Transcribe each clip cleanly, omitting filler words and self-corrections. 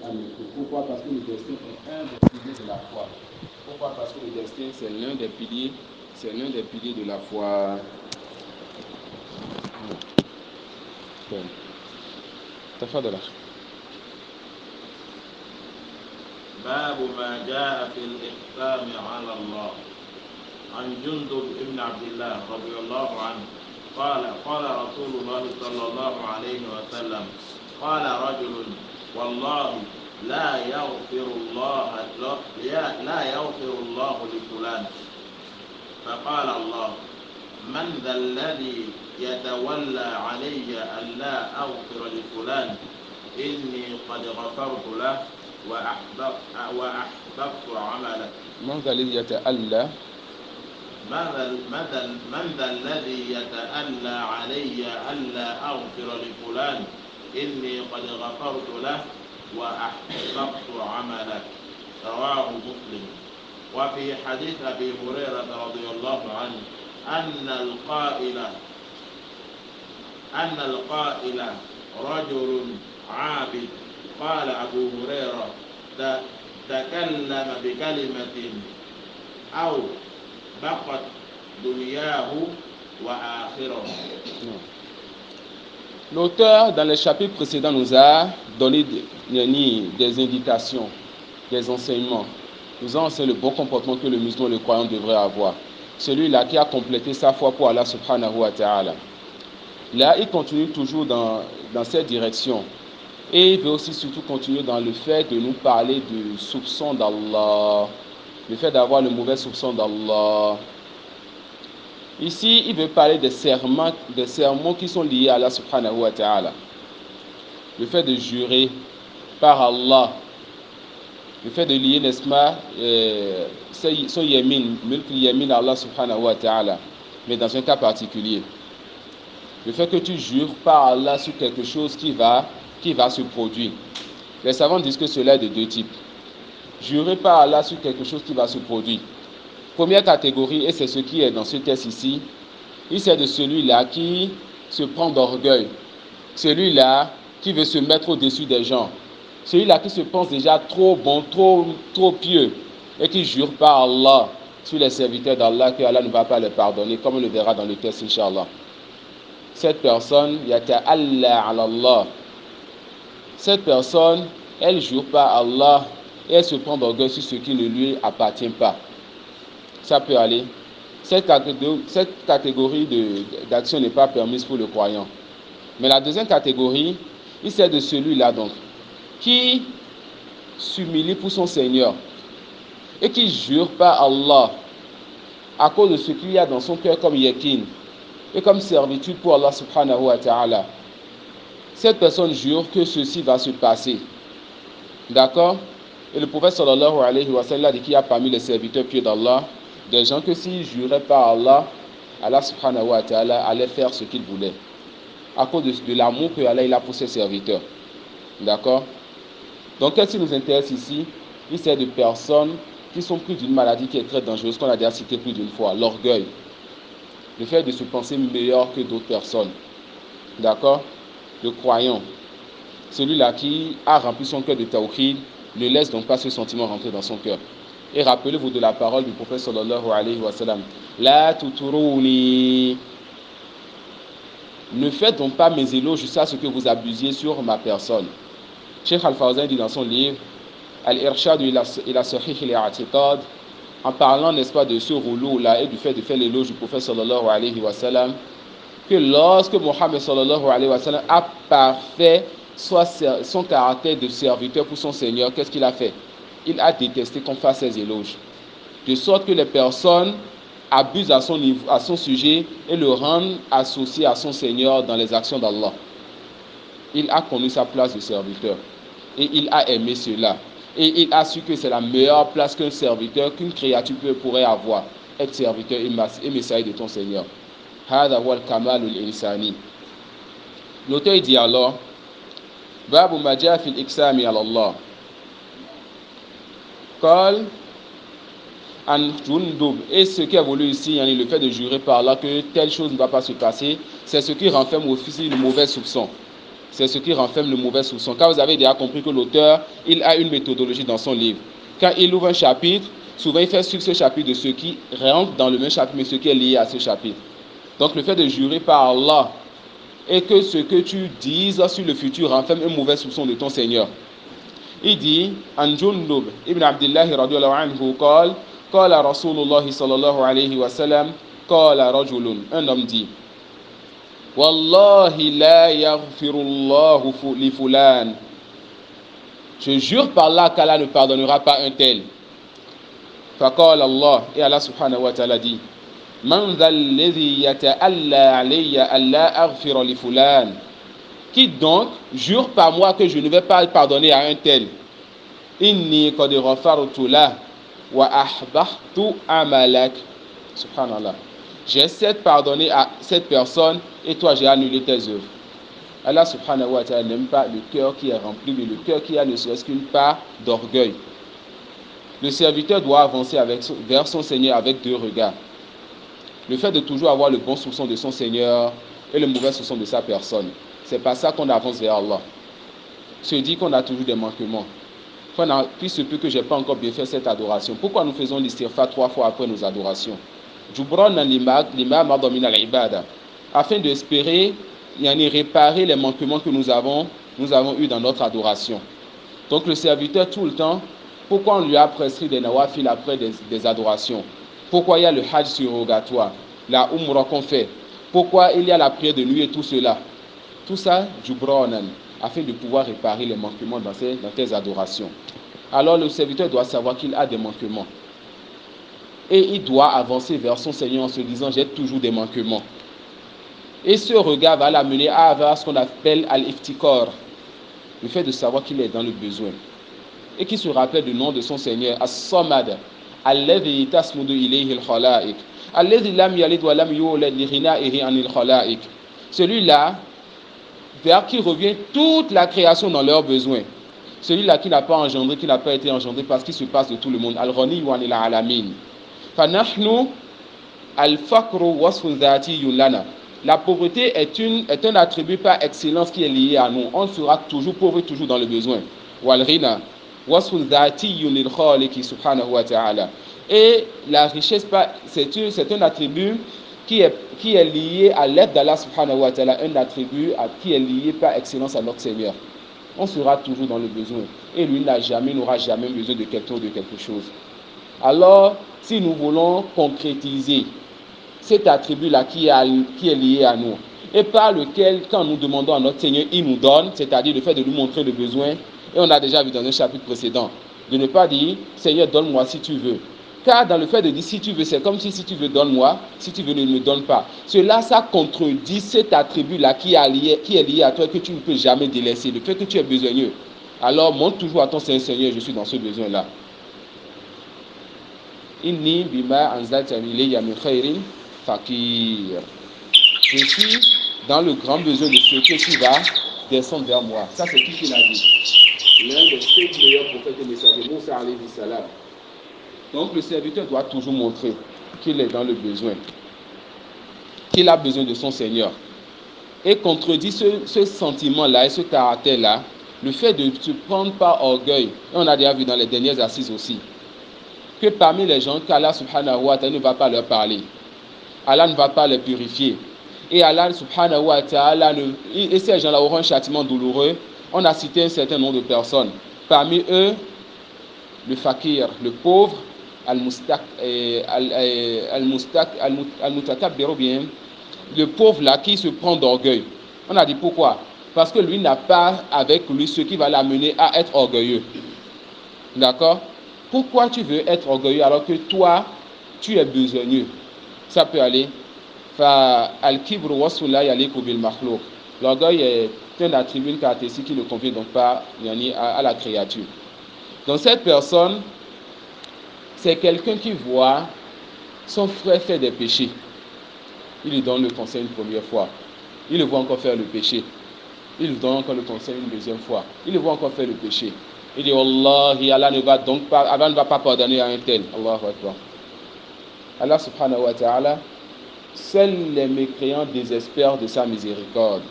amicaux. Pourquoi? Parce que le destin est un des piliers de la foi. Pourquoi? Parce que le destin, c'est l'un des piliers de la foi. تفضل أخي. باب ما جاء في الإقسام على الله. عن جندب بن عبد الله رضي الله عنه قال رسول الله صلى الله عليه وسلم قال رجل والله لا يغفر الله لفلان. فقال الله من ذا الذي يتولى علي ألا أغفر لفلان إني قد غفرت له وأحببت عمله. من ذا الذي يتألى من ذا الذي يتألى علي ألا أغفر لفلان إني قد غفرت له وأحببت عمله. رواه مسلم. وفي حديث أبي هريرة رضي الله عنه أن القائل رجل عابد. قال أبو هريرة تكلم بكلمة أو بقت دنياه وآخره. L'auteur, dans les chapitres précédents, nous a donné des indications, des enseignements. Nous a enseigné le bon comportement que le musulman, le croyant devrait avoir. Celui-là qui a complété sa foi pour Allah subhanahu wa ta'ala. Là, il continue toujours dans cette direction. Et il veut aussi surtout continuer dans le fait de nous parler du soupçon d'Allah. Le fait d'avoir le mauvais soupçon d'Allah. Ici, il veut parler des serments qui sont liés à Allah subhanahu wa ta'ala. Le fait de jurer par Allah. Le fait de lier, n'est-ce pas, son yamin, mulk yamin à Allah subhanahu wa ta'ala. Mais dans un cas particulier. Le fait que tu jures par Allah sur quelque chose qui va se produire. Les savants disent que cela est de deux types. Jurer par Allah sur quelque chose qui va se produire. Première catégorie, et c'est ce qui est dans ce texte ici, il s'agit de celui-là qui se prend d'orgueil. Celui-là qui veut se mettre au-dessus des gens. Celui-là qui se pense déjà trop bon, trop pieux, et qui jure par Allah sur les serviteurs d'Allah que Allah ne va pas les pardonner, comme on le verra dans le texte, Inch'Allah. Cette personne, yata'alla ala Allah. Cette personne, elle jure par Allah et elle se prend d'orgueil sur ce qui ne lui appartient pas. Ça peut aller. Cette catégorie d'action n'est pas permise pour le croyant. Mais la deuxième catégorie, il s'agit de celui-là donc, qui s'humilie pour son Seigneur et qui jure par Allah à cause de ce qu'il y a dans son cœur comme yakin et comme servitude pour Allah subhanahu wa ta'ala. Cette personne jure que ceci va se passer. D'accord? Et le prophète sallallahu alayhi wa sallam dit qu'il y a parmi les serviteurs pieux d'Allah des gens que s'ils juraient par Allah, Allah subhanahu wa ta'ala allait faire ce qu'il voulait. À cause de l'amour que Allah il a pour ses serviteurs. D'accord? Donc, qu'est-ce qui nous intéresse ici? Il s'agit de personnes qui sont prises d'une maladie qui est très dangereuse, qu'on a déjà cité plus d'une fois, l'orgueil. Le fait de se penser meilleur que d'autres personnes. D'accord? Le croyant, celui-là qui a rempli son cœur de tawhid, ne laisse donc pas ce sentiment rentrer dans son cœur. Et rappelez-vous de la parole du prophète sallallahu alayhi wa sallam. La tuturuni. Ne faites donc pas mes éloges jusqu'à ce que vous abusiez sur ma personne. Cheikh Al-Fawzan dit dans son livre Al-Irshad ila Sahih al-I'tiqad, en parlant, n'est-ce pas, de ce rouleau-là et du fait de faire l'éloge du prophète sallallahu alayhi wa sallam, que lorsque Mohammed sallallahu alayhi wa sallam a parfait son caractère de serviteur pour son Seigneur, qu'est-ce qu'il a fait? Il a détesté qu'on fasse ses éloges. De sorte que les personnes abusent à son sujet et le rendent associé à son Seigneur dans les actions d'Allah. Il a connu sa place de serviteur. Et il a aimé cela. Et il a su que c'est la meilleure place qu'un serviteur, qu'une créature pourrait avoir. Être serviteur et messager de ton Seigneur. هذا هو الكمال الإنساني. L'auteur dit alors باب ما جاء في الإقسام على الله. قال عن جندب. Et ce qui a voulu ici, le fait de jurer par là que telle chose ne va pas se passer, c'est ce qui renferme aussi le mauvais soupçon. c'est ce qui renferme le mauvais soupçon. Quand vous avez déjà compris que l'auteur, il a une méthodologie dans son livre. Quand il ouvre un chapitre, souvent il fait suivre ce chapitre de ce qui rentre dans le même chapitre, mais ce qui est lié à ce chapitre. Donc le fait de jurer par Allah et que ce que tu dises sur le futur renferme un mauvais soupçon de ton Seigneur. Il dit, An Jundub ibn Abdullah radiyallahu anhu qala Rasulullah sallallahu alayhi wa sallam, qala rajulun, un homme dit, Wallahi la yaghfirullahu li fulan. Je jure par Allah qu'Allah ne pardonnera pas un tel. Faqala Allah, et Allah subhanahu wa ta'ala dit, Man dhal ladhi yata'alla alayya alla aghfira li fulan. Qui donc jure par moi que je ne vais pas pardonner à un tel. Inni qad ghafartu lah wa ahbahtu amalak. Subhanallah. J'essaie de pardonner à cette personne et toi j'ai annulé tes œuvres. Allah subhanahu wa ta'ala n'aime pas le cœur qui est rempli, mais le cœur qui a ne serait-ce qu'une part d'orgueil. Le serviteur doit avancer vers son Seigneur avec deux regards. Le fait de toujours avoir le bon soupçon de son Seigneur et le mauvais soupçon de sa personne. C'est pas ça qu'on avance vers Allah. Se dit qu'on a toujours des manquements. Puis se peut que je n'ai pas encore bien fait cette adoration. Pourquoi nous faisons l'istighfar 3 fois après nos adorations? Afin d'espérer réparer les manquements que nous avons eus dans notre adoration. Donc le serviteur tout le temps, pourquoi on lui a prescrit des nawafil après des adorations? Pourquoi il y a le hajj surrogatoire, la umrah qu'on fait? Pourquoi il y a la prière de nuit et tout cela? Tout ça, jubronan, afin de pouvoir réparer les manquements dans tes adorations. Alors le serviteur doit savoir qu'il a des manquements. Et il doit avancer vers son Seigneur en se disant, j'ai toujours des manquements. Et ce regard va l'amener à avoir ce qu'on appelle al-iftikar, le fait de savoir qu'il est dans le besoin. Et qu'il se rappelle du nom de son Seigneur, As-Samad, alladhi tasmudu ilayhi al-khalaiq, alladhi lam yalid wa lam yulad li ghina'ihi anil khalaiq. Celui-là, vers qui revient toute la création dans leurs besoins. Celui-là qui n'a pas engendré, qui n'a pas été engendré parce qu'il se passe de tout le monde. Al-Ghani wa anil alamin. Fanahnu al-faqru wasfun dhatiyyun lana. La pauvreté est un attribut par excellence qui est lié à nous. On sera toujours pauvre, toujours dans le besoin. Wal-ghina wasfun dhatiyyun lil khaliqi subhanahu wa ta'ala. Et la richesse, c'est un attribut qui est lié à l'aide d'Allah subhanahu wa ta'ala, un attribut qui est lié par excellence à notre Seigneur. On sera toujours dans le besoin. Et lui n'aura jamais besoin de quelqu'un ou de quelque chose. Alors, si nous voulons concrétiser cet attribut-là qui est lié à nous, et par lequel, quand nous demandons à notre Seigneur, il nous donne, c'est-à-dire le fait de nous montrer le besoin, et on a déjà vu dans un chapitre précédent, de ne pas dire, Seigneur, donne-moi si tu veux. Car dans le fait de dire si tu veux, c'est comme si tu veux, donne-moi, si tu veux, ne me donne pas. Cela, ça contredit cet attribut-là qui est lié à toi, que tu ne peux jamais délaisser, le fait que tu es besogneux. Alors, montre toujours à ton Seigneur, je suis dans ce besoin-là. Inni bima anzalta ilayya min khairin fakir. Je suis dans le grand besoin de ce que tu vas descendre vers moi. Ça, c'est qui l'a dit. L'un des 5 meilleurs prophètes et messagers, Moussa alayhi salam. Donc le serviteur doit toujours montrer qu'il est dans le besoin, qu'il a besoin de son Seigneur. Et contredit ce sentiment-là et ce caractère-là, le fait de se prendre par orgueil, et on a déjà vu dans les dernières assises aussi, que parmi les gens qu'Allah subhanahu wa ta'ala ne va pas leur parler, Allah ne va pas les purifier, et Allah subhanahu wa ta'ala, et ces gens-là auront un châtiment douloureux. On a cité un certain nombre de personnes, parmi eux, le fakir, le pauvre, le pauvre là qui se prend d'orgueil. On a dit pourquoi? Parce que lui n'a pas avec lui ce qui va l'amener à être orgueilleux. D'accord? Pourquoi tu veux être orgueilleux alors que toi, tu es besogneux? Ça peut aller. L'orgueil est un attribut, une caractéristique qui ne convient donc pas à la créature. Donc cette personne, c'est quelqu'un qui voit son frère faire des péchés. Il lui donne le conseil une première fois. Il le voit encore faire le péché. Il lui donne encore le conseil une deuxième fois. Il le voit encore faire le péché. Il dit, Wallahi, Allah ne va pas pardonner à un tel. Allahu Akbar. Allah subhanahu wa ta'ala, seuls les mécréants désespèrent de sa miséricorde.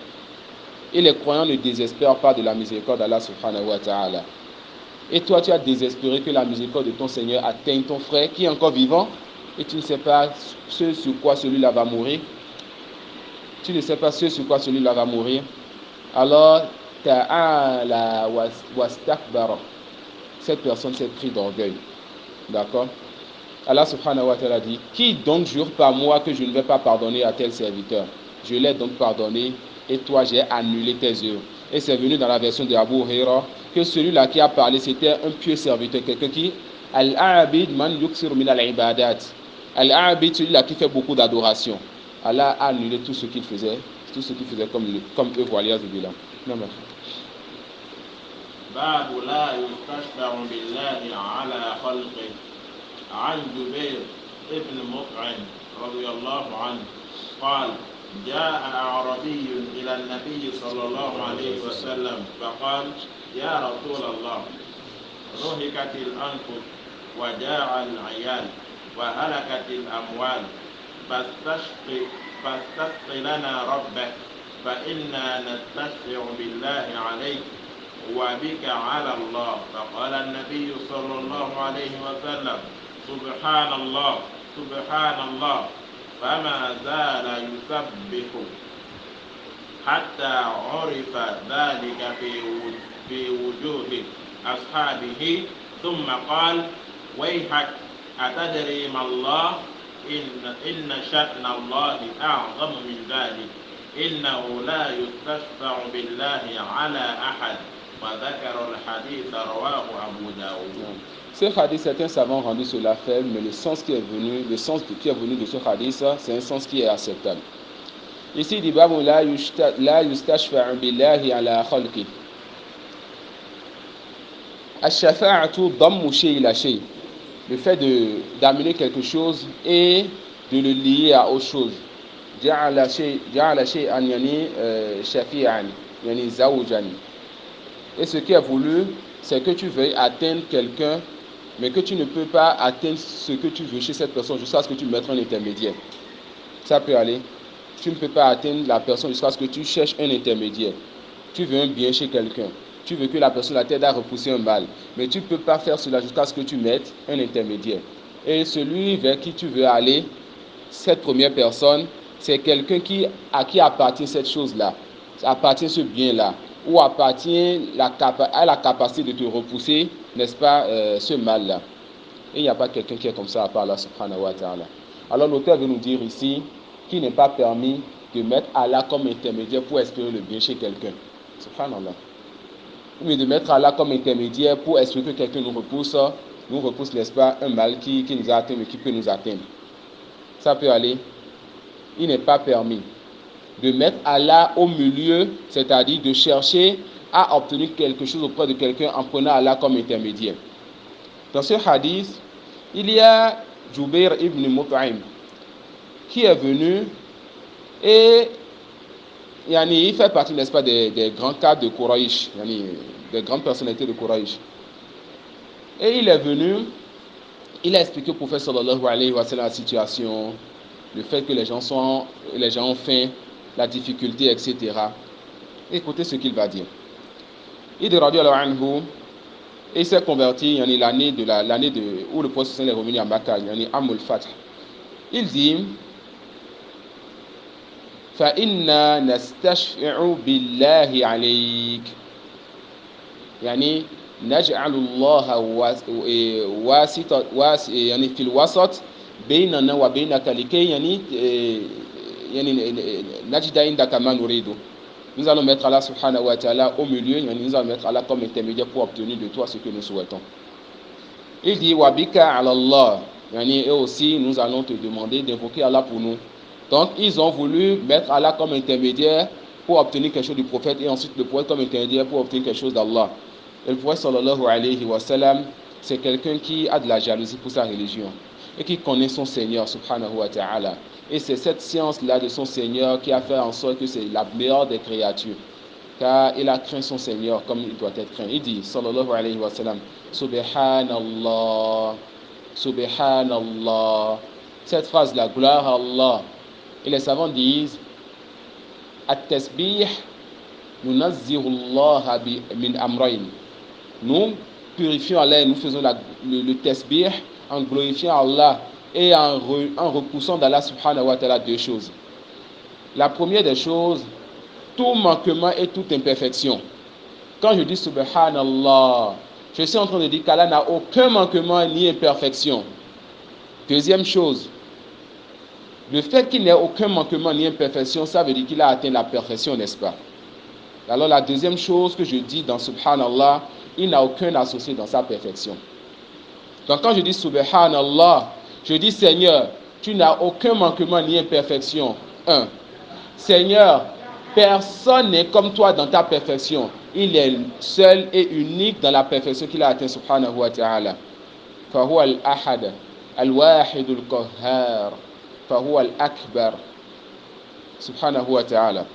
Et les croyants ne désespèrent pas de la miséricorde d'Allah subhanahu wa ta'ala. Et toi, tu as désespéré que la miséricorde de ton Seigneur atteigne ton frère qui est encore vivant et tu ne sais pas ce sur quoi celui-là va mourir. Tu ne sais pas ce sur quoi celui-là va mourir. Alors, ta'ala wastakbara. Cette personne s'est pris d'orgueil. D'accord? Allah subhanahu wa ta'ala dit, qui donc jure par moi que je ne vais pas pardonner à tel serviteur? Je l'ai donc pardonné et toi j'ai annulé tes œuvres. Et c'est venu dans la version de Abu Huraira que celui-là qui a parlé c'était un pieux serviteur, quelqu'un qui Al-A'bid man yuksir min al-ibadat. Al-A'bid, celui-là qui fait beaucoup d'adoration. Allah a annulé tout ce qu'il faisait comme eux, voilà, non, mais. باب لا يستشفع بالله على خلقه. عن جبير ابن مطعم رضي الله عنه قال جاء أعرابي إلى النبي صلى الله عليه وسلم فقال يا رسول الله نهكت الأنفس وجاع العيال وهلكت الأموال فاستسق لنا ربك فإنا نستشفع بالله عليك وبك على الله. فقال النبي صلى الله عليه وسلم سبحان الله سبحان الله. فما زال يسبح حتى عرف ذلك في وجوه أصحابه ثم قال ويحك أتدري ما الله إن شأن الله أعظم من ذلك إنه لا يستشفع بالله على أحد. وذكر الحديث رواه أبو داود. Ce hadith, certains savants ont rendu cela faible, mais le sens qui est venu de ce hadith, c'est un sens qui est acceptable. Ici, il dit Babu la yustashfa'u billahi ala khalqi. Ash-shafa'atu dammu shay ila shay. Le fait d'amener quelque chose et de le lier à autre chose. Ja'ala shay'an yani shafi'an yani zawjan. Et ce qui est voulu, c'est que tu veuilles atteindre quelqu'un, mais que tu ne peux pas atteindre ce que tu veux chez cette personne jusqu'à ce que tu mettes un intermédiaire. Ça peut aller. Tu ne peux pas atteindre la personne jusqu'à ce que tu cherches un intermédiaire. Tu veux un bien chez quelqu'un. Tu veux que la personne t'aide à repousser un mal. Mais tu ne peux pas faire cela jusqu'à ce que tu mettes un intermédiaire. Et celui vers qui tu veux aller, cette première personne, c'est quelqu'un à qui appartient cette chose-là. Appartient ce bien-là. Ou appartient à la capacité de te repousser, n'est-ce pas, ce mal-là. Et il n'y a pas quelqu'un qui est comme ça à part Allah subhanahu wa ta'ala. Alors l'auteur veut nous dire ici qu'il n'est pas permis de mettre Allah comme intermédiaire pour espérer le bien chez quelqu'un. Subhanallah. Ou de mettre Allah comme intermédiaire pour espérer que quelqu'un nous repousse, n'est-ce pas, un mal qui nous a atteint mais qui peut nous atteindre. Ça peut aller. Il n'est pas permis de mettre Allah au milieu, c'est-à-dire de chercher à obtenir quelque chose auprès de quelqu'un en prenant Allah comme intermédiaire. Dans ce hadith, il y a Jubair ibn Mut'im qui est venu et il fait partie, n'est-ce pas, des grands cadres de Quraysh, des grandes personnalités de Quraysh. Et il est venu, il a expliqué au prophète sallallahu alayhi wa sallam la situation, le fait que les gens ont faim, la difficulté, etc. Écoutez ce qu'il va dire. Il dit radiyallahu anhu, et il s'est converti l'année où le prophète est revenu à Makkah, Amul Fath. Il dit فإنا نستشفع بالله عليك نجعل الله واسطة في الوسط بيننا وبينك لكي نجد عندك ما نريد. Nous allons mettre Allah subhanahu wa ta'ala au milieu, nous allons mettre Allah comme intermédiaire pour obtenir de toi ce que nous souhaitons. Il dit wabika ala Allah, et aussi nous allons te demander d'invoquer Allah pour nous. Donc ils ont voulu mettre Allah comme intermédiaire pour obtenir quelque chose du prophète et ensuite le prophète comme intermédiaire pour obtenir quelque chose d'Allah. Et le prophète sallallahu alayhi wa sallam, c'est quelqu'un qui a de la jalousie pour sa religion et qui connaît son Seigneur subhanahu wa ta'ala. Et c'est cette science-là de son Seigneur qui a fait en sorte que c'est la meilleure des créatures. Car il a craint son Seigneur comme il doit être craint. Il dit, sallallahu alayhi wa sallam, Subhanallah, Subhanallah. Cette phrase, la gloire à Allah. Et les savants disent, At-tasbih Nunazzirullaha min amrayn. Nous purifions Allah et nous faisons le tasbih en glorifiant Allah et en repoussant d'Allah subhanahu wa ta'ala deux choses. La première des choses, tout manquement et toute imperfection. Quand je dis subhanallah, je suis en train de dire qu'Allah n'a aucun manquement ni imperfection. Deuxième chose, le fait qu'il n'ait aucun manquement ni imperfection, ça veut dire qu'il a atteint la perfection, n'est-ce pas? Alors la deuxième chose que je dis dans subhanallah, il n'a aucun associé dans sa perfection. Donc quand je dis subhanallah, je dis Seigneur, tu n'as aucun manquement ni imperfection. 1. Seigneur, personne n'est comme toi dans ta perfection. Il est seul et unique dans la perfection qu'il a atteint subhanahu wa ta'ala. Fahuwa al-ahad, al-wahid al-qahhar, fahuwa al-akbar, subhanahu wa ta'ala.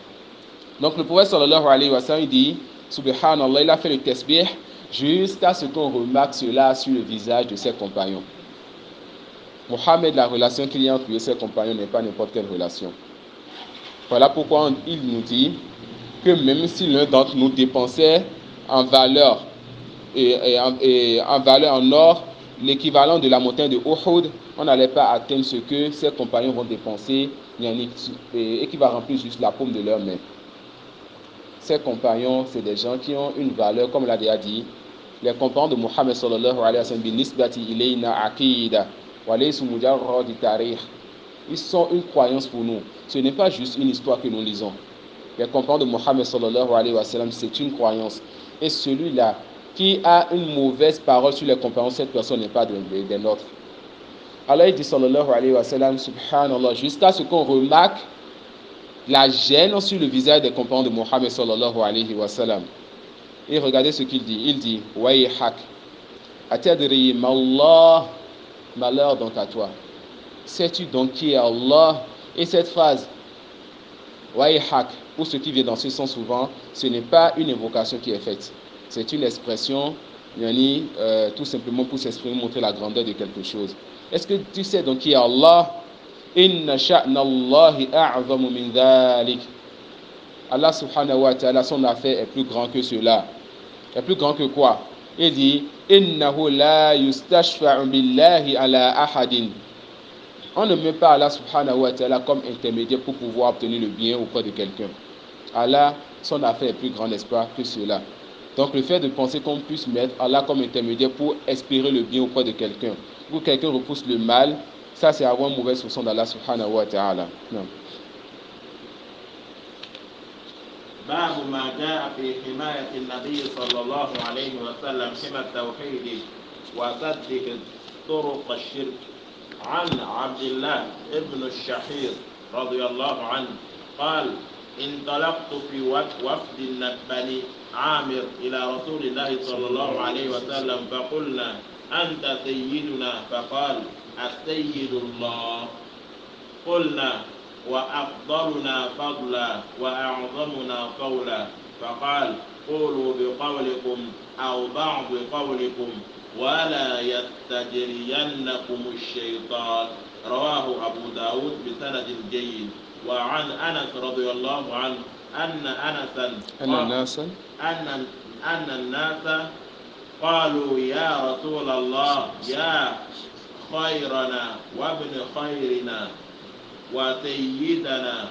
Donc le prophète sallallahu alayhi wa sallam dit, subhanallah, il a fait le tasbih jusqu'à ce qu'on remarque cela sur le visage de ses compagnons. Mohammed, la relation qu'il y a entre lui et ses compagnons n'est pas n'importe quelle relation. Voilà pourquoi il nous dit que même si l'un d'entre nous dépensait en valeur en or l'équivalent de la montagne de Uhud, on n'allait pas atteindre ce que ses compagnons vont dépenser et qui va remplir juste la paume de leur main. Ses compagnons, c'est des gens qui ont une valeur, comme l'a déjà dit, les compagnons de Muhammad sallallahu alayhi wa sallam, binisbati ilayna aqida wa laysu mujarrad tarikh. Ils sont une croyance pour nous. Ce n'est pas juste une histoire que nous lisons. Les compagnons de Muhammad sallallahu alayhi wa sallam, c'est une croyance. Et celui-là qui a une mauvaise parole sur les compagnons, cette personne n'est pas des nôtres. Alors il dit sallallahu alayhi wa sallam, subhanallah, jusqu'à ce qu'on remarque la gêne sur le visage des compagnons de Muhammad sallallahu alayhi wa sallam. Et regardez ce qu'il dit. Il dit, Wayhak, atadri mallah, malheur donc à toi. Sais-tu donc qui est Allah? Et cette phrase, Wayhak, pour ceux qui viennent dans ce sens souvent, ce n'est pas une invocation qui est faite. C'est une expression, tout simplement pour s'exprimer, montrer la grandeur de quelque chose. Est-ce que tu sais donc qui est Allah? Inna sha'nallahi a'zamu min dhalik. Allah subhanahu wa ta'ala, son affaire est plus grand que cela. Est plus grand que quoi? Il dit, innahu la yustashfa'u billahi ala ahadin. On ne met pas Allah subhanahu wa ta'ala comme intermédiaire pour pouvoir obtenir le bien auprès de quelqu'un. Allah, son affaire est plus grande, n'est-ce pas, que cela. Donc le fait de penser qu'on puisse mettre Allah comme intermédiaire pour espérer le bien auprès de quelqu'un, ou que quelqu'un repousse le mal, ça c'est avoir une mauvaise soupçon d'Allah subhanahu wa ta'ala. Non. باب ما جاء في حماية النبي صلى الله عليه وسلم حمى التوحيد وسد طرق الشرك. عن عبد الله ابن الشحير رضي الله عنه قال انطلقت في وفد بني عامر إلى رسول الله صلى الله عليه وسلم فقلنا أنت سيدنا فقال السيد الله. قلنا وأفضلنا فضلا وأعظمنا قولا. فقال قولوا بقولكم أو بعض قولكم ولا يستجرينكم الشيطان. رواه أبو داود بسند جيد. وعن أنس رضي الله عنه أن الناس قالوا يا رسول الله يا خيرنا وابن خيرنا وسيدنا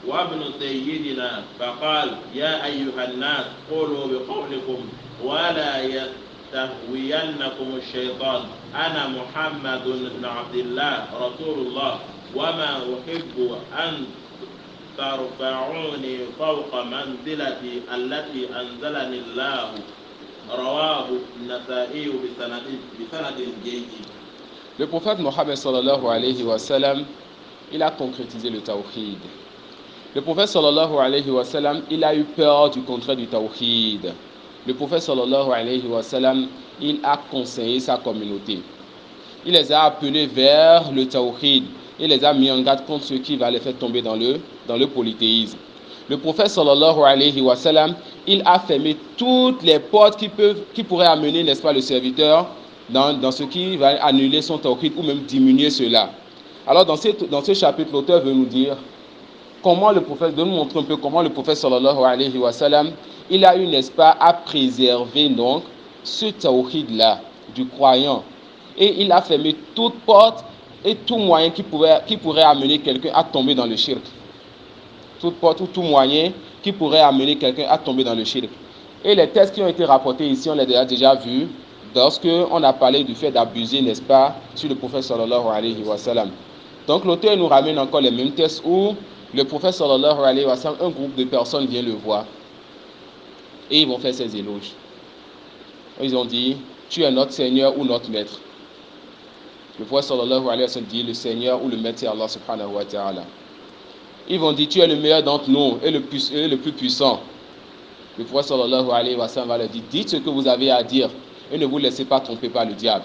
وابن سيدنا. فقال يا أيها الناس قولوا بقولكم ولا يستهوينكم الشيطان. أنا محمد بن عبد الله رسول الله وما أحب أن ترفعوني فوق منزلتي التي أنزلني الله. رواه النسائي بسند جيد. Le prophète Mohammed sallallahu alayhi wa sallam, il a concrétisé le tawhid. Le prophète sallallahu alayhi wa sallam, il a eu peur du contraire du tawhid. Le prophète sallallahu alayhi wa sallam, il a conseillé sa communauté. Il les a appelés vers le tawhid. Il les a mis en garde contre ceux qui va les faire tomber dans le polythéisme. Le prophète sallallahu alayhi wa sallam, il a fermé toutes les portes qui pourraient amener, n'est-ce pas, le serviteur dans ce qui va annuler son tawhid ou même diminuer cela. Alors dans ce chapitre, l'auteur veut nous dire comment le prophète, de nous montrer un peu comment le prophète sallallahu alayhi wa sallam, il a eu, n'est-ce pas, à préserver donc ce tawhid-là du croyant. Et il a fermé toute porte et tout moyen qui pourrait amener quelqu'un à tomber dans le shirk. Toute porte ou tout moyen qui pourrait amener quelqu'un à tomber dans le shirk. Et les textes qui ont été rapportés ici, on les a déjà vus lorsqu'on a parlé du fait d'abuser, n'est-ce pas, sur le prophète sallallahu alayhi wa sallam. Donc l'auteur nous ramène encore les mêmes textes où le prophète sallallahu alayhi wa sallam, un groupe de personnes vient le voir et ils vont faire ses éloges. Ils ont dit, tu es notre Seigneur ou notre maître. Le prophète sallallahu alayhi wa sallam dit, le Seigneur ou le maître c'est Allah subhanahu wa ta'ala. Ils vont dire, tu es le meilleur d'entre nous et le plus puissant. Le prophète sallallahu alayhi wa sallam va leur dire, dites ce que vous avez à dire et ne vous laissez pas tromper par le diable.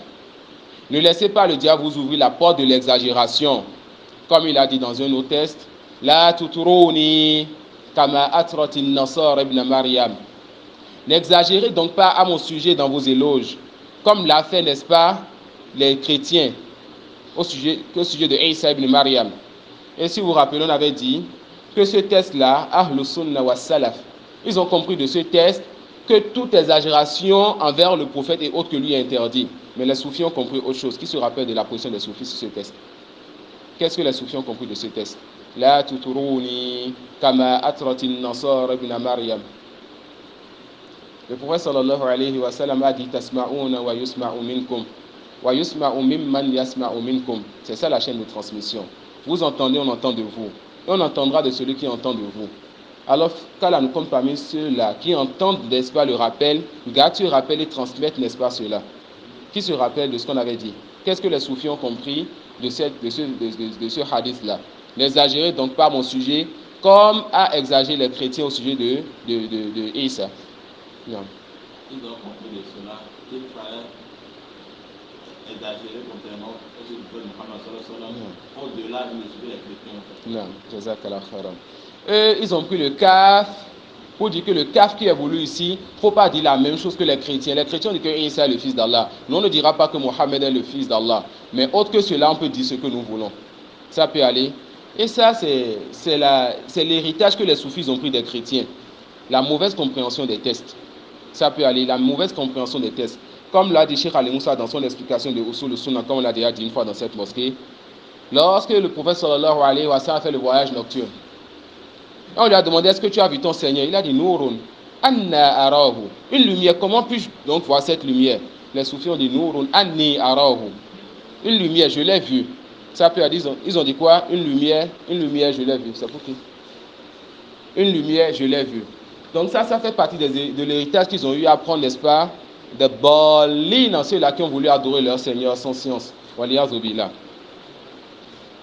Ne laissez pas le diable vous ouvrir la porte de l'exagération. Comme il a dit dans un autre texte, la tuturuni kama atratin nasar ibn Maryam. N'exagérez donc pas à mon sujet dans vos éloges, comme l'a fait, n'est-ce pas, les chrétiens au sujet de Isa ibn Maryam. Et si vous vous rappelez, on avait dit que ce texte-là, Ahlus Sunnah wa Salaf, ils ont compris de ce texte que toute exagération envers le prophète et autre que lui est interdit. Mais les soufis ont compris autre chose. Qui se rappelle de la position des soufis sur ce texte? Qu'est-ce que les soufis ont compris de ce texte? La tuturuni kama atratin nasar ibn Maryam. Le prophète sallallahu alayhi wa sallam a dit tasma'una wa yusma'u minkum wa yusma'u mimman yasma'u minkum. C'est ça la chaîne de transmission. Vous entendez, on entend de vous. Et on entendra de celui qui entend de vous. Alors qu'Allah nous compte parmi ceux-là qui entendent, n'est-ce pas, le rappel, gardent ce rappel et transmettent, n'est-ce pas, cela. Qui se rappelle de ce qu'on avait dit? Qu'est-ce que les soufis ont compris de ce hadith-là? N'exagérez donc pas mon sujet comme a exagéré les chrétiens au sujet de Isa. Ils ont compris de cela qu'il fallait exagérer contrairement au sujet du prophète Muhammad sallallahu alayhi wa sallam, au-delà de ce que les chrétiens ont fait. Non, jazakallah khairan. Ils ont pris le kaf pour dire que le kaf qui est voulu ici, il ne faut pas dire la même chose que les chrétiens. Les chrétiens disent que Isa est le fils d'Allah. Nous, on ne dira pas que Mohammed est le fils d'Allah. Mais autre que cela, on peut dire ce que nous voulons. Ça peut aller. Et ça, c'est l'héritage que les soufis ont pris des chrétiens. La mauvaise compréhension des textes. Ça peut aller, la mauvaise compréhension des textes. Comme l'a dit Cheikh Ali Moussa dans son explication de Usul al-Sunnah, comme on l'a déjà dit une fois dans cette mosquée. Lorsque le prophète sallallahu alayhi wa sallam a fait le voyage nocturne, on lui a demandé, est-ce que tu as vu ton Seigneur? Il a dit, Nourun, anna arahu. Une lumière, comment puis-je donc voir cette lumière? Les soufis ont dit, Nourun, anni arahu. Une lumière, je l'ai vue. Ça peut dire, ils ont dit quoi? Une lumière, je l'ai vue. C'est pour qui? Une lumière, je l'ai vue. Donc ça fait partie de l'héritage qu'ils ont eu à prendre, n'est-ce pas? De bolines en ceux-là qui ont voulu adorer leur Seigneur sans science. Waliyazoubillah.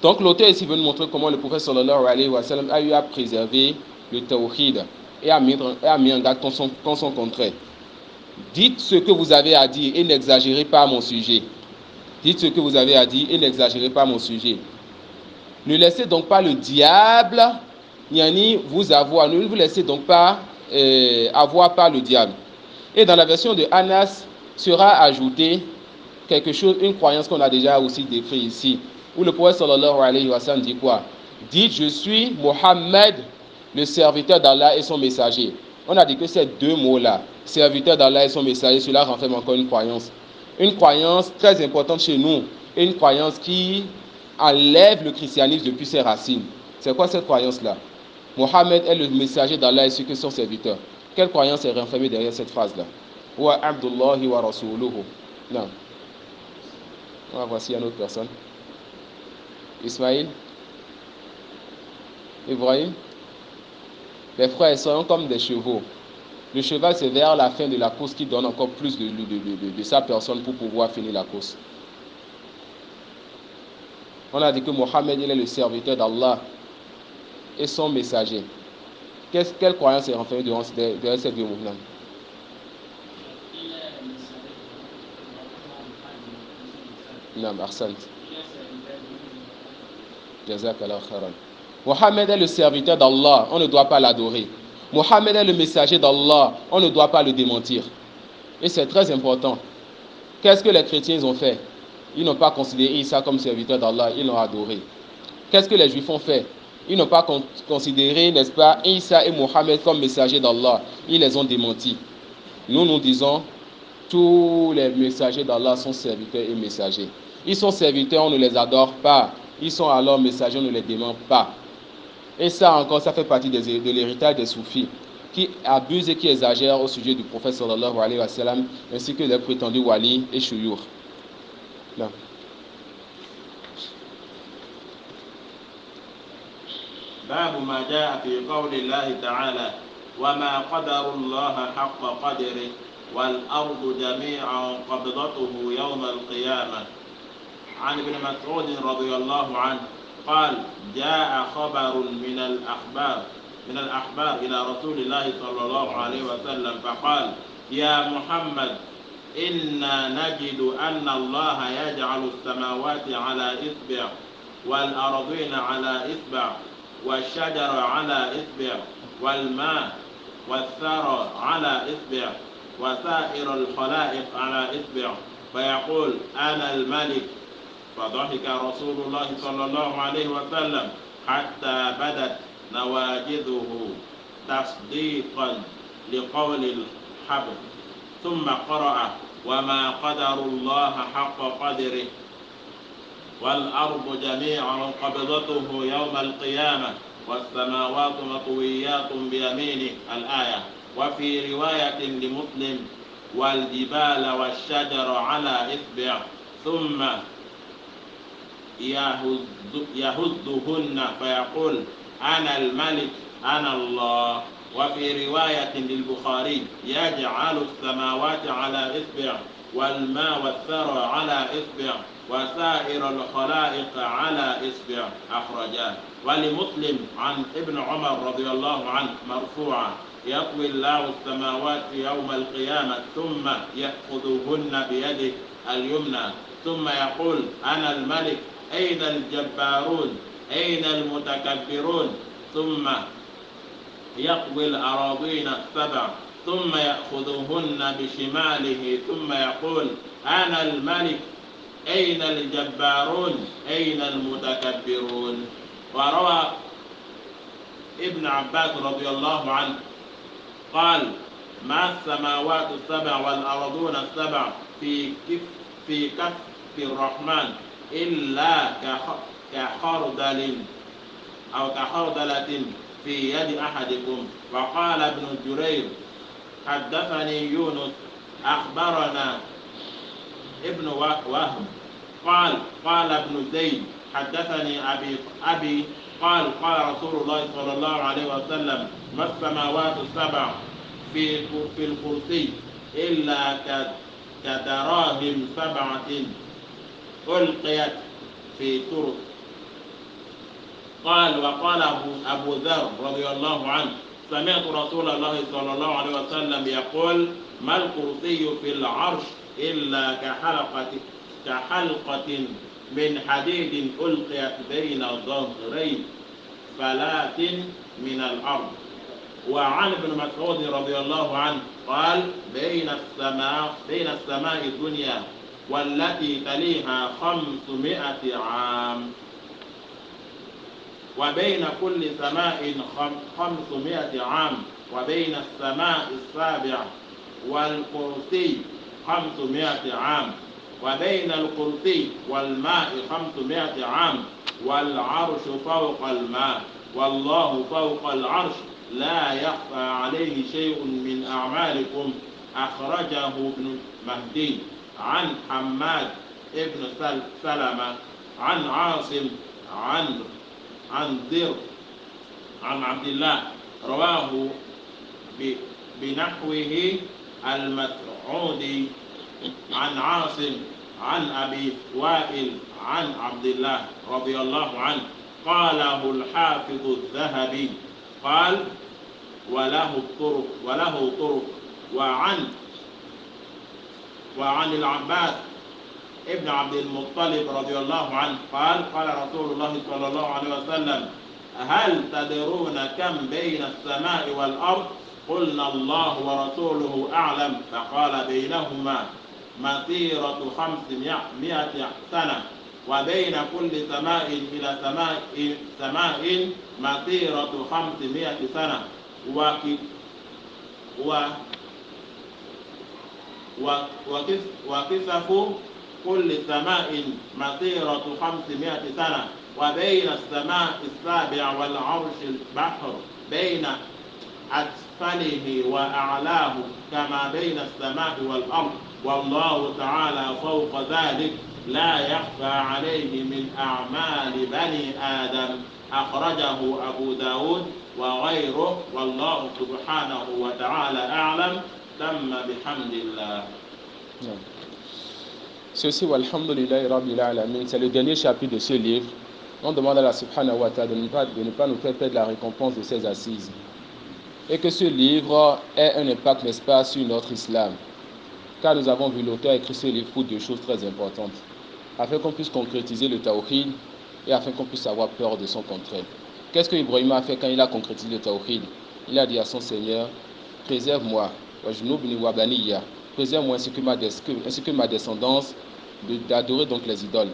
Donc l'auteur ici veut nous montrer comment le prophète sallallahu alayhi wa sallam a eu à préserver le tawhid et a mis en garde contre son contraire. Dites ce que vous avez à dire et n'exagérez pas mon sujet. Dites ce que vous avez à dire et n'exagérez pas mon sujet. Ne laissez donc pas le diable ni vous avoir. Ne vous laissez donc pas avoir par le diable. Et dans la version de Anas sera ajouté quelque chose, une croyance qu'on a déjà aussi décrit ici. Où le prophète sallallahu alayhi wa sallam dit quoi? Dites, je suis Mohammed, le serviteur d'Allah et son messager. On a dit que ces deux mots-là, serviteur d'Allah et son messager, cela renferme encore une croyance. Une croyance très importante chez nous. Et une croyance qui enlève le christianisme depuis ses racines. C'est quoi cette croyance-là? Mohammed est le messager d'Allah et ce que son serviteur. Quelle croyance est renfermée derrière cette phrase-là? Wa Abdullahi wa Rasuluhu. Non. Voici une autre personne. Ismaïl, Ibrahim, les frères sont comme des chevaux. Le cheval, c'est vers la fin de la course qui donne encore plus de sa personne pour pouvoir finir la course. On a dit que Mohammed il est le serviteur d'Allah et son messager. Quelle croyance est renfermée derrière ces deux mouvements? Non, Arsant. Mohammed est le serviteur d'Allah, on ne doit pas l'adorer. Mohammed est le messager d'Allah, on ne doit pas le démentir. Et c'est très important. Qu'est-ce que les chrétiens ont fait? Ils n'ont pas considéré Isa comme serviteur d'Allah, ils l'ont adoré. Qu'est-ce que les juifs ont fait? Ils n'ont pas considéré, n'est-ce pas, Isa et Mohammed comme messagers d'Allah. Ils les ont démentis. Nous disons, tous les messagers d'Allah sont serviteurs et messagers. Ils sont serviteurs, on ne les adore pas. Ils sont alors messagers, on ne les dément pas. Et ça encore, ça fait partie de l'héritage des soufis, qui abusent et qui exagèrent au sujet du prophète sallallahu alayhi wa sallam, ainsi que des prétendus wali et shuyur. Là. باب ما جاء في قول الله تعالى وما قدر الله حق قدره والأرض جميعا قبضته يوم القيامة. عن ابن مسعود رضي الله عنه قال جاء خبر من الأحبار إلى رسول الله صلى الله عليه وسلم فقال يا محمد إنا نجد أن الله يجعل السماوات على إصبع والأرضين على إصبع والشجر على إصبع والماء والثرى على إصبع وسائر الخلائق على إصبع فيقول أنا الملك. فضحك رسول الله صلى الله عليه وسلم حتى بدت نواجذه تصديقا لقول الحبر ثم قرأ وما قدر الله حق قدره والأرض جميعا قبضته يوم القيامة والسماوات مطويات بيمينه الآية. وفي رواية لمسلم والجبال والشجر على إصبع ثم يهزهن فيقول أنا الملك أنا الله. وفي رواية للبخاري يجعل السماوات على إصبع والماء والثرى على إصبع وسائر الخلائق على إصبع أخرجاه. ولمسلم عن ابن عمر رضي الله عنه مرفوعا يطوي الله السماوات يوم القيامة ثم يأخذهن بيده اليمنى ثم يقول أنا الملك أين الجبارون أين المتكبرون ثم يطوي الأراضين السبع ثم يأخذهن بشماله ثم يقول أنا الملك أين الجبارون أين المتكبرون. وروى ابن عباس رضي الله عنه قال ما السماوات السبع والأرضون السبع في كف الرحمن إلا كخردل أو كخردلة في يد أحدكم. وقال ابن جرير حدثني يونس أخبرنا ابن وهب قال ابن زيد حدثني أبي قال رسول الله صلى الله عليه وسلم ما السماوات السبع في الكرسي إلا كدراهم سبعة ألقيت في ترس. وقال أبو ذر رضي الله عنه سمعت رسول الله صلى الله عليه وسلم يقول ما الكرسي في العرش إلا كحلقة من حديد ألقيت بين ظهري فلات من الأرض. وعن ابن مسعود رضي الله عنه قال بين السماء الدنيا والتي تليها 500 عام وبين كل سماء 500 عام وبين السماء السابع والكرسي 500 عام وبين الكرسي والماء 500 عام والعرش فوق الماء والله فوق العرش لا يخفى عليه شيء من أعمالكم. أخرجه ابن مهدي عن حماد ابن سلمة عن عاصم عن زر عن عبد الله رواه بنحوه المسعودي عن عاصم عن أبي وائل عن عبد الله رضي الله عنه قاله الحافظ الذهبي قال وله طرق وعن العباس ابن عبد المطلب رضي الله عنه قال رسول الله صلى الله عليه وسلم هل تدرون كم بين السماء والأرض؟ قلنا الله ورسوله أعلم. فقال بينهما مسيرة 500 سنة وبين كل سماء إلى سماء مسيرة 500 سنة وكسف كل سماء مسيرة 500 سنة وبين السماء السابع والعرش البحر بين أسفله وأعلاه كما بين السماء والأرض والله تعالى فوق ذلك لا يخفى عليه من أعمال بني آدم أخرجه أبو داود وغيره والله سبحانه وتعالى أعلم تم بحمد الله. Ceci, walhamdulillahi rabbil alamin, c'est le dernier chapitre de ce livre. On demande à Allah subhanahu wa ta'ala de ne pas nous faire perdre la récompense de ses assises. Et que ce livre ait un impact, n'est-ce pas, sur notre islam. Car nous avons vu l'auteur écrire ce livre pour deux choses très importantes. Afin qu'on puisse concrétiser le tawhid et afin qu'on puisse avoir peur de son contraire. Qu'est-ce que Ibrahim a fait quand il a concrétisé le tawhid? Il a dit à son Seigneur, préserve-moi, préserve-moi ainsi que ma descendance d'adorer donc les idoles.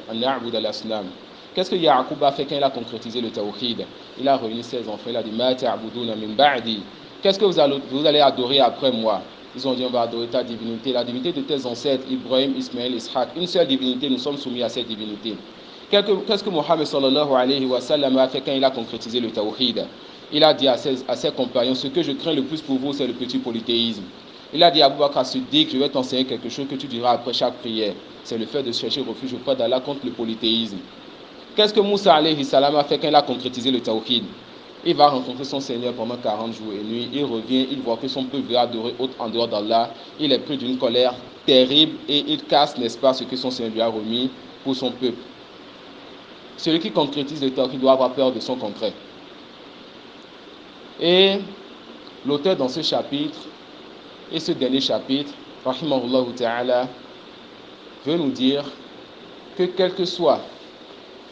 Qu'est-ce que Ya'qub a fait quand il a concrétisé le tawhid? Il a réuni ses enfants, il a dit Ma ta'buduna min ba'di. Qu'est-ce que vous allez adorer après moi? Ils ont dit on va adorer ta divinité, la divinité de tes ancêtres, Ibrahim, Ismaël, Ishaq. Une seule divinité, nous sommes soumis à cette divinité. Qu'est-ce que Mohammed sallallahu alayhi wa sallam a fait quand il a concrétisé le tawhid? Il a dit à ses compagnons, ce que je crains le plus pour vous, c'est le petit polythéisme. Il a dit à Abu Bakr as-Siddiq, je vais t'enseigner quelque chose que tu diras après chaque prière. C'est le fait de chercher refuge auprès d'Allah contre le polythéisme. Qu'est-ce que Moussa alayhi salam a fait quand il a concrétisé le tawhid? Il va rencontrer son Seigneur pendant 40 jours et nuits. Il revient, il voit que son peuple veut adorer en dehors d'Allah. Il est pris d'une colère terrible et il casse, n'est-ce pas, ce que son Seigneur lui a remis pour son peuple. Celui qui concrétise le tawhid doit avoir peur de son concret. Et l'auteur dans ce chapitre et ce dernier chapitre, rahimahullah ta'ala, veut nous dire que quel que soit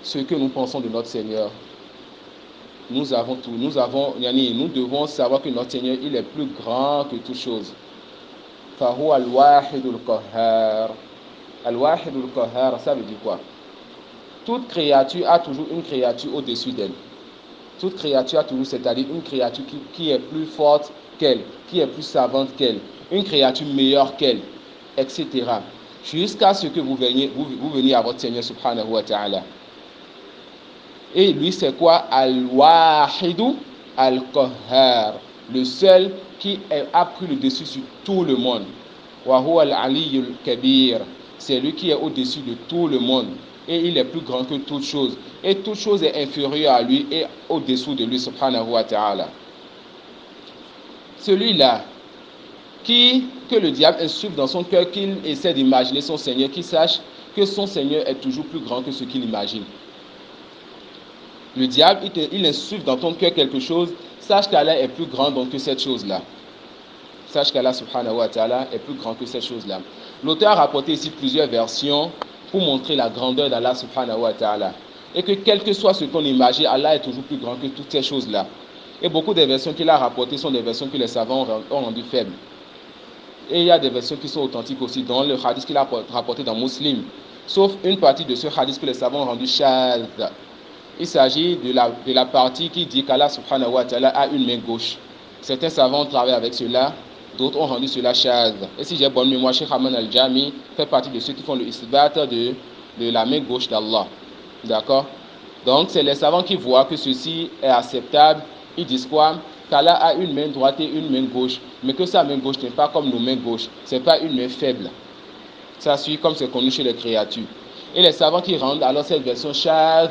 ce que nous pensons de notre Seigneur, nous devons savoir que notre Seigneur, il est plus grand que toute chose. Fahu al-wahidul qahhar. Al-wahidul qahhar, ça veut dire quoi? Toute créature a toujours une créature au-dessus d'elle. Toute créature a toujours, c'est-à-dire une créature qui est plus forte qu'elle, qui est plus savante qu'elle, une créature meilleure qu'elle, etc. Jusqu'à ce que vous veniez à votre Seigneur subhanahu wa ta'ala. Et lui, c'est quoi? Al-Wahidu Al-Qahhar. Le seul qui a pris le dessus sur tout le monde. Wa huwa al-Aliyyul Kabir. C'est lui qui est au-dessus de tout le monde. Et il est plus grand que toute chose. Et toute chose est inférieure à lui et au-dessous de lui, subhanahu wa ta'ala. Celui-là, que le diable insuffle dans son cœur, qu'il essaie d'imaginer son Seigneur, qu'il sache que son Seigneur est toujours plus grand que ce qu'il imagine. Le diable, il insuffle dans ton cœur quelque chose, sache qu'Allah est plus grand donc que cette chose-là. Sache qu'Allah subhanahu wa ta'ala est plus grand que cette chose-là. L'auteur a rapporté ici plusieurs versions pour montrer la grandeur d'Allah subhanahu wa ta'ala. Et que quel que soit ce qu'on imagine, Allah est toujours plus grand que toutes ces choses-là. Et beaucoup des versions qu'il a rapportées sont des versions que les savants ont rendues faibles. Et il y a des versions qui sont authentiques aussi dans le hadith qu'il a rapporté dans Muslim. Sauf une partie de ce hadith que les savants ont rendu shadh. Il s'agit de la partie qui dit qu'Allah subhanahu wa ta'ala a une main gauche. Certains savants travaillent avec cela, d'autres ont rendu cela shadh. Et si j'ai bonne mémoire, Cheikh Ahmad al-Jami fait partie de ceux qui font le isbat de la main gauche d'Allah. D'accord? Donc c'est les savants qui voient que ceci est acceptable. Ils disent quoi? Qu'Allah a une main droite et une main gauche, mais que sa main gauche n'est pas comme nos mains gauches. Ce n'est pas une main faible. Ça suit comme c'est connu chez les créatures. Et les savants qui rendent alors cette version shadh,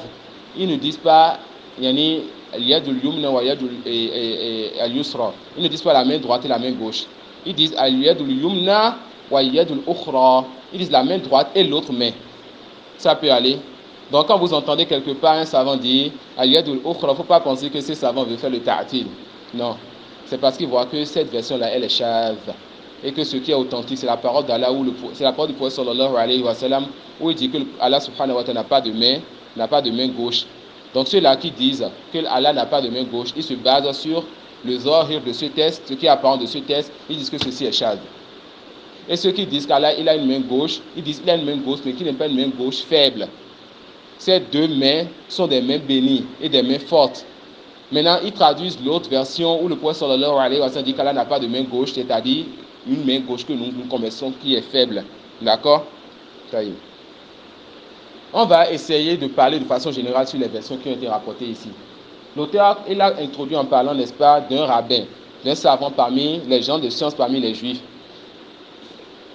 ils ne disent pas yani al-yadul yumna wa yadul al-yusra. Ils ne disent pas la main droite et la main gauche. Ils disent al-yadul yumna wa yadul ukhra. Ils disent la main droite et l'autre main. Ça peut aller. Donc quand vous entendez quelque part un savant dire al-yadul ukhra, il ne faut pas penser que ce savant veut faire le ta'til. Non. C'est parce qu'il voit que cette version-là, elle est shadh. Et que ce qui est authentique, c'est la parole d'Allah, c'est la parole du prophète sallallahu alayhi wa sallam, où il dit que Allah subhanahu wa ta'ala n'a pas de main gauche. Donc ceux-là qui disent que Allah n'a pas de main gauche, ils se basent sur le zahir de ce texte, ce qui est apparent de ce texte, ils disent que ceci est shadh. Et ceux qui disent qu'Allah il a une main gauche, ils disent qu'il a une main gauche, mais qu'il n'est pas une main gauche faible. Ces deux mains sont des mains bénies et des mains fortes. Maintenant, ils traduisent l'autre version où le prophète sallallahu alayhi wa sallam dit qu'Allah n'a pas de main gauche, c'est-à-dire une main gauche que nous connaissons qui est faible. D'accord? On va essayer de parler de façon générale sur les versions qui ont été rapportées ici. L'auteur, il a introduit en parlant, n'est-ce pas, d'un rabbin, d'un savant parmi les gens de science, parmi les juifs.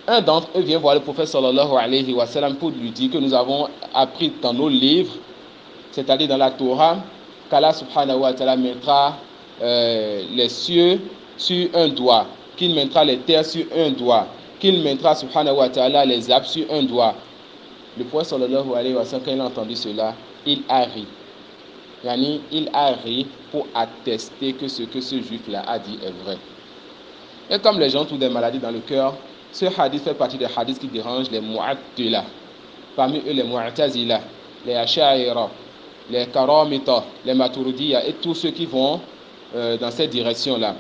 Un d'entre eux vient voir le prophète sallallahu alayhi wa sallam pour lui dire que nous avons appris dans nos livres, c'est-à-dire dans la Torah, qu'Allah subhanahu wa ta'ala mettra les cieux sur un doigt, qu'il mettra les terres sur un doigt, qu'il mettra subhanahu wa ta'ala les arbres sur un doigt. Le prophète sallallahu alayhi wa sallam, quand il a entendu cela, il a ri. Il a ri pour attester que ce que ce juif-là a dit est vrai. Et comme les gens ont des maladies dans le cœur, ce hadith fait partie des hadiths qui dérangent les Mu'attila. Parmi eux, les Mu'tazila, les Asha'ira, les Karamita, les Maturidiyya et tous ceux qui vont dans cette direction-là.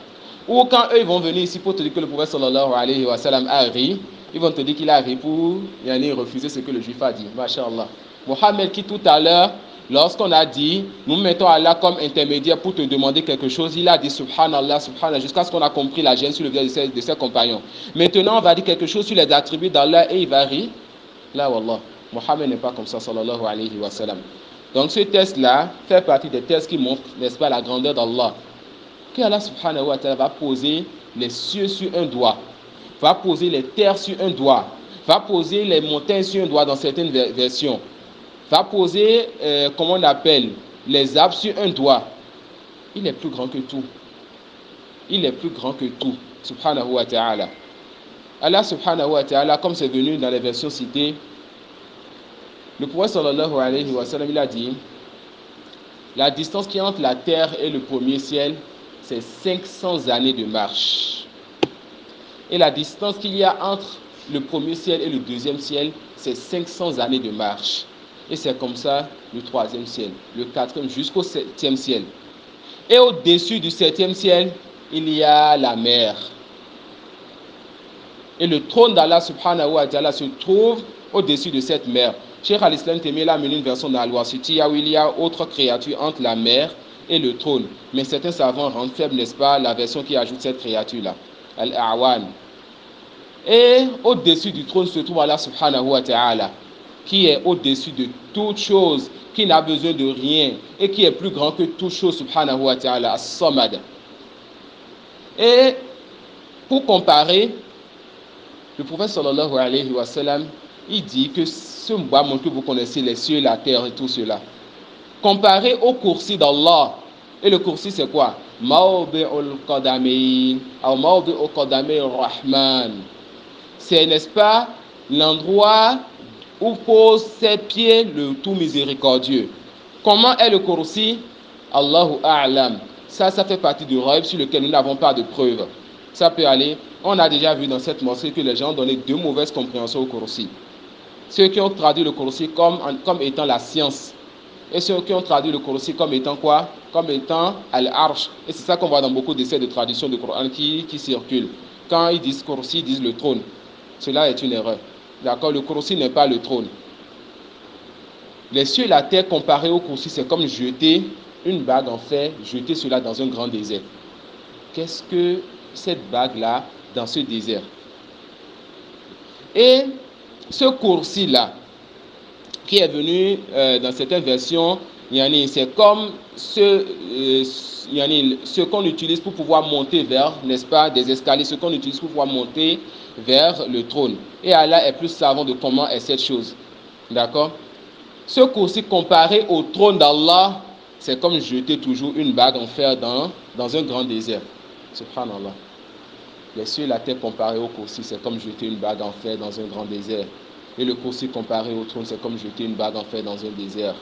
Ou quand eux ils vont venir ici pour te dire que le prophète sallallahu alayhi wa sallam a ri, ils vont te dire qu'il a ri pour refuser ce que le juif a dit. Masha'Allah. Mohammed qui tout à l'heure, lorsqu'on a dit, nous mettons Allah comme intermédiaire pour te demander quelque chose, il a dit subhanallah, subhanallah, jusqu'à ce qu'on a compris la gêne sur le visage de ses compagnons. Maintenant, on va dire quelque chose sur les attributs d'Allah et il va rire. Là, wallah, Mohammed n'est pas comme ça, sallallahu alayhi wa sallam. Donc ce test-là fait partie des tests qui montrent, n'est-ce pas, la grandeur d'Allah. Que Allah subhanahu wa ta'ala va poser les cieux sur un doigt, va poser les terres sur un doigt, va poser les montagnes sur un doigt dans certaines versions, va poser, comment on appelle, les arbres sur un doigt. Il est plus grand que tout. Il est plus grand que tout, subhanahu wa ta'ala. Allah subhanahu wa ta'ala, comme c'est venu dans les versions citées, le prophète sallallahu alayhi wa sallam, il a dit, la distance qui est entre la terre et le premier ciel, c'est 500 années de marche. Et la distance qu'il y a entre le premier ciel et le deuxième ciel, c'est 500 années de marche. Et c'est comme ça le troisième ciel, le quatrième jusqu'au septième ciel. Et au-dessus du septième ciel, il y a la mer. Et le trône d'Allah subhanahu wa ta'ala se trouve au-dessus de cette mer. Cheikh al-Islam Temel a amené une version dans Al-Wasiti où il y a autre créature entre la mer et le trône. Mais certains savants rendent faible, n'est-ce pas, la version qui ajoute cette créature-là, Al-A'wan. Et au-dessus du trône se trouve Allah subhanahu wa ta'ala, qui est au-dessus de toute chose, qui n'a besoin de rien, et qui est plus grand que toute chose, subhanahu wa ta'ala, as-samad. Et pour comparer, le prophète sallallahu alayhi wa sallam, il dit que ce monde que vous connaissez, les cieux, la terre et tout cela, comparé au kursi d'Allah, et le kursi c'est quoi? Mawbi'ul qadamayn, ou Mawbi'ul qadamayn rahman. C'est, n'est-ce pas, l'endroit où pose ses pieds le tout miséricordieux. Comment est le kursi? Allahu a'lam. Ça fait partie du raïb sur lequel nous n'avons pas de preuves. Ça peut aller. On a déjà vu dans cette mosquée que les gens ont donné deux mauvaises compréhensions au kursi. Ceux qui ont traduit le kursi comme étant la science. Et ceux qui ont traduit le kursi comme étant quoi? Comme étant al-arsh. Et c'est ça qu'on voit dans beaucoup d'essais de traduction du Coran qui circulent. Quand ils disent kursi, ils disent le trône. Cela est une erreur. D'accord? Le kursi n'est pas le trône. Les cieux et la terre comparés au kursi, c'est comme jeter une bague en fer, jeter cela dans un grand désert. Qu'est-ce que cette bague-là dans ce désert? Et ce kursi-là, qui est venu dans certaines versions, c'est comme ce qu'on utilise pour pouvoir monter vers, n'est-ce pas, des escaliers, ce qu'on utilise pour pouvoir monter vers le trône. Et Allah est plus savant de comment est cette chose. D'accord? Ce kursi comparé au trône d'Allah, c'est comme jeter toujours une bague en fer dans un grand désert. Subhanallah. Les cieux et la terre comparés au kursi, c'est comme jeter une bague en fer dans un grand désert. Et le kursi comparé au trône, c'est comme jeter une bague en fer dans un désert.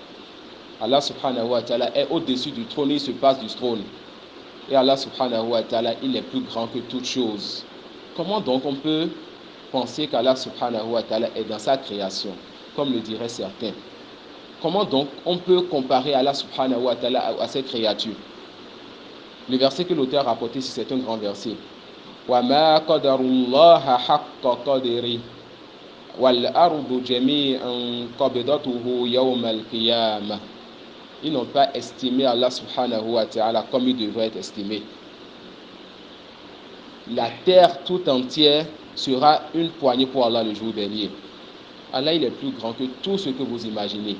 Allah subhanahu wa ta'ala est au-dessus du trône, il se passe du trône. Et Allah subhanahu wa ta'ala, il est plus grand que toute chose. Comment donc on peut penser qu'Allah subhanahu wa ta'ala est dans sa création, comme le diraient certains? Comment donc on peut comparer Allah subhanahu wa ta'ala à cette créature? Le verset que l'auteur a rapporté, c'est un grand verset. وَمَا قَدَرُ اللَّهَ حَقَّ قَدْرِهِ وَالْأَرْضُ جَمِيعًا قَبْضَتُهُ يَوْمَ الْقِيَامَةِ ils n'ont pas estimé Allah subhanahu wa ta'ala comme il devrait être estimé. La terre tout entière sera une poignée pour Allah le jour dernier. Allah, il est plus grand que tout ce que vous imaginez.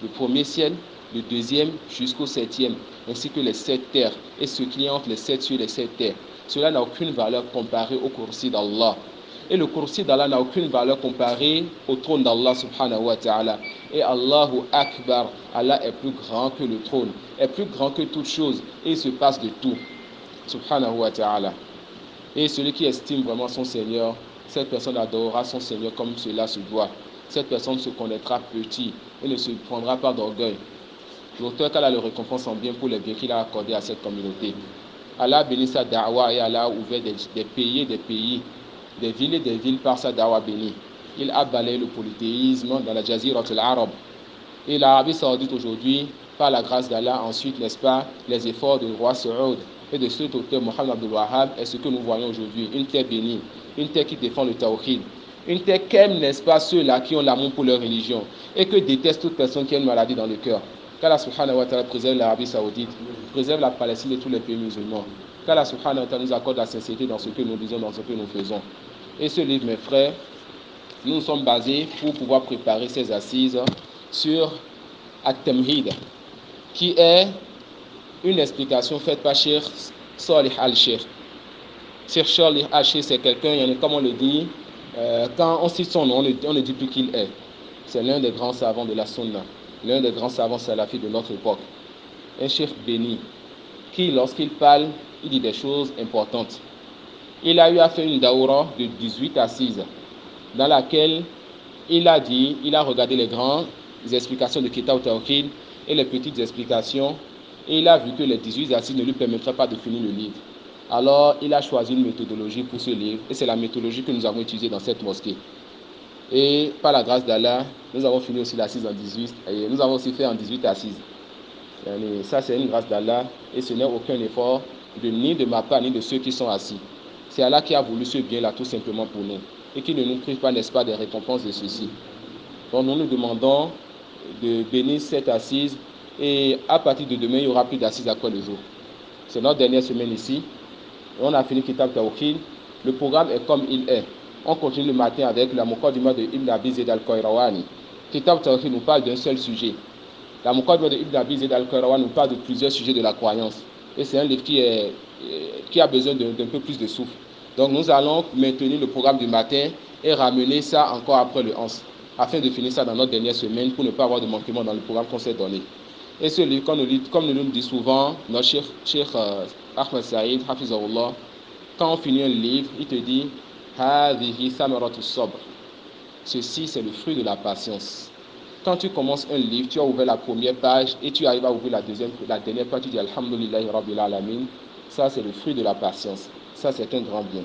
Le premier ciel, le deuxième jusqu'au septième, ainsi que les 7 terres et ce qui est entre les 7 cieux et les 7 terres. Cela n'a aucune valeur comparée au kursi d'Allah. Et le kursi d'Allah n'a aucune valeur comparée au trône d'Allah subhanahu wa ta'ala. Et Allahu Akbar, Allah est plus grand que le trône, est plus grand que toute chose et il se passe de tout. Subhanahu wa ta'ala. Et celui qui estime vraiment son Seigneur, cette personne adorera son Seigneur comme cela se doit. Cette personne se connaîtra petit et ne se prendra pas d'orgueil. L'auteur qu'Allah le récompense en bien pour les biens qu'il a accordés à cette communauté. Allah bénit sa da'wa et Allah a ouvert des pays, des villes et des villes par sa da'wa bénie. Il a balayé le polythéisme dans la Jazirat al-Arab. Et l'Arabie Saoudite aujourd'hui, par la grâce d'Allah, ensuite, n'est-ce pas, les efforts du roi Saoud et de cet auteur Mohammed Abdul Wahhab est ce que nous voyons aujourd'hui, une terre bénie, une terre qui défend le tawhid, une terre qu'aime, n'est-ce pas, ceux-là qui ont l'amour pour leur religion et que déteste toute personne qui a une maladie dans le cœur. Qu'Allah subhanahu wa ta'ala préserve l'Arabie Saoudite, préserve la Palestine et tous les pays musulmans. Qu'Allah subhanahu wa ta'ala nous accorde la sincérité dans ce que nous disons, dans ce que nous faisons. Et ce livre, mes frères, nous sommes basés pour pouvoir préparer ces assises sur At-Tamhid, qui est une explication faite par Cheikh Salih Al-Sheikh. Cheikh Salih Al-Sheikh, c'est quelqu'un, comme on le dit, quand on cite son nom, on ne dit plus qui il est. C'est l'un des grands savants de la Sunna, l'un des grands savants salafis de notre époque. Un cheikh béni, qui, lorsqu'il parle, il dit des choses importantes. Il a eu à faire une daoura de 18 assises, dans laquelle il a regardé les grandes explications de Kitab Tawhid et les petites explications, et il a vu que les 18 assises ne lui permettraient pas de finir le livre. Alors, il a choisi une méthodologie pour ce livre, et c'est la méthodologie que nous avons utilisée dans cette mosquée. Et par la grâce d'Allah, nous avons fini aussi l'assise en 18, et nous avons aussi fait en 18 assises. Et ça, c'est une grâce d'Allah, et ce n'est aucun effort ni de ma part, ni de ceux qui sont assis. C'est Allah qui a voulu ce bien-là tout simplement pour nous, et qui ne nous prive pas, n'est-ce pas, des récompenses de ceci. Donc nous nous demandons de bénir cette assise, et à partir de demain, il n'y aura plus d'assises après le jour. C'est notre dernière semaine ici. On a fini Kitab Tawhid. Le programme est comme il est. On continue le matin avec la Muqaddimah de Ibn Abi Zayd al-Qayrawani. Kitab Tawhid nous parle d'un seul sujet. La Muqaddimah de Ibn Abi Zayd al-Qayrawani nous parle de plusieurs sujets de la croyance. Et c'est un livre qui a besoin d'un peu plus de souffle. Donc nous allons maintenir le programme du matin et ramener ça encore après le 11, afin de finir ça dans notre dernière semaine pour ne pas avoir de manquement dans le programme qu'on s'est donné. Et ce livre, comme nous le dit souvent, notre Cheikh Ahmed Saïd, Hafizahullah, quand on finit un livre, il te dit Hadihi samaratu sabr. Ceci, c'est le fruit de la patience. Quand tu commences un livre, tu as ouvert la première page et tu arrives à ouvrir la dernière page, tu dis Alhamdulillahi Rabbil Alamin. Ça, c'est le fruit de la patience. Ça, c'est un grand bien.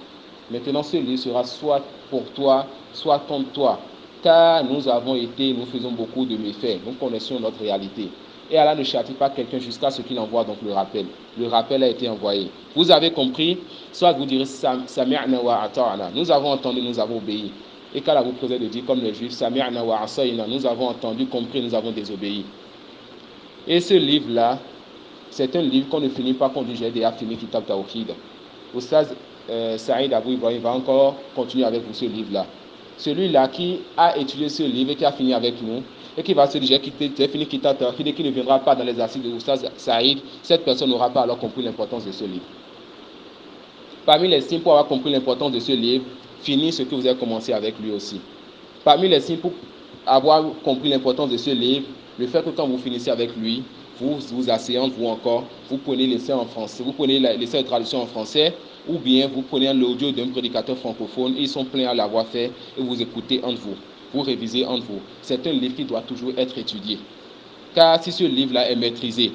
Maintenant, ce livre sera soit pour toi, soit contre toi. Car nous faisons beaucoup de méfaits. Nous connaissons notre réalité. Et Allah ne châtie pas quelqu'un jusqu'à ce qu'il envoie donc le rappel. Le rappel a été envoyé. Vous avez compris? Soit vous direz Sami'na wa ata'na. Nous avons entendu, nous avons obéi. Et qu'Allah vous préserve de dire comme les Juifs, Sami'na wa asayna. Nous avons entendu, compris, nous avons désobéi. Et ce livre-là, c'est un livre qu'on ne finit pas, qu'on dit j'ai déjà fini Kitab Tawhid. Oustaz Saïd Abou Ibrahim va encore continuer avec vous ce livre-là. Celui-là qui a étudié ce livre et qui a fini avec nous, et qui va se dire j'ai fini Kitab Tawhid et qui ne viendra pas dans les assises de Oustaz Saïd, cette personne n'aura pas alors compris l'importance de ce livre. Parmi les signes pour avoir compris l'importance de ce livre, finir ce que vous avez commencé avec lui aussi. Parmi les signes pour avoir compris l'importance de ce livre, le fait que quand vous finissez avec lui, vous vous asseyez entre vous encore, vous prenez l'essai en français, vous prenez l'essai de traduction en français, ou bien vous prenez l'audio d'un prédicateur francophone, ils sont pleins à l'avoir fait, et vous écoutez entre vous, vous révisez entre vous. C'est un livre qui doit toujours être étudié. Car si ce livre-là est maîtrisé,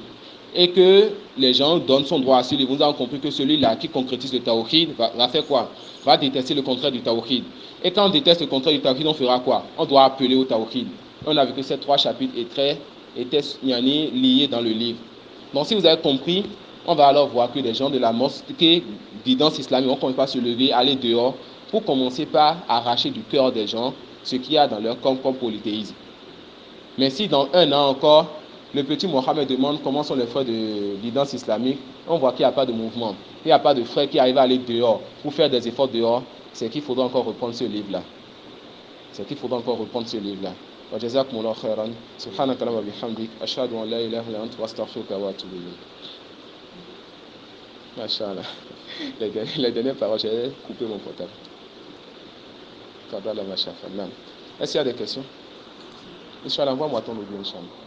et que les gens donnent son droit à ce livre, vous avez compris que celui-là qui concrétise le tawhid va faire quoi? Va détester le contraire du tawhid. Et quand on déteste le contraire du tawhid, on fera quoi? On doit appeler au tawhid. On a vu que ces 3 chapitres étaient liés dans le livre. Donc si vous avez compris, on va alors voir que les gens de la mosquée guidance islamique vont commencer par se lever, aller dehors, pour commencer par arracher du cœur des gens ce qu'il y a dans leur corps comme polythéisme. Mais si dans un an encore, le petit Mohamed demande comment sont les frères de guidance islamique, on voit qu'il n'y a pas de mouvement. Il n'y a pas de frère qui arrive à aller dehors pour faire des efforts dehors. C'est qu'il faudra encore reprendre ce livre-là. C'est qu'il faudra encore reprendre ce livre-là. وجزاكم الله خيرا سبحانك اللهم وبحمدك أشهد أن لا إله إلا أنت وأستغفرك وأتوب إليك. Machallah. Les dernières paroles, j'ai coupé mon portable. Est-ce qu'il y a des questions? Inch'Allah, envoie-moi ton audio, Inch'Allah.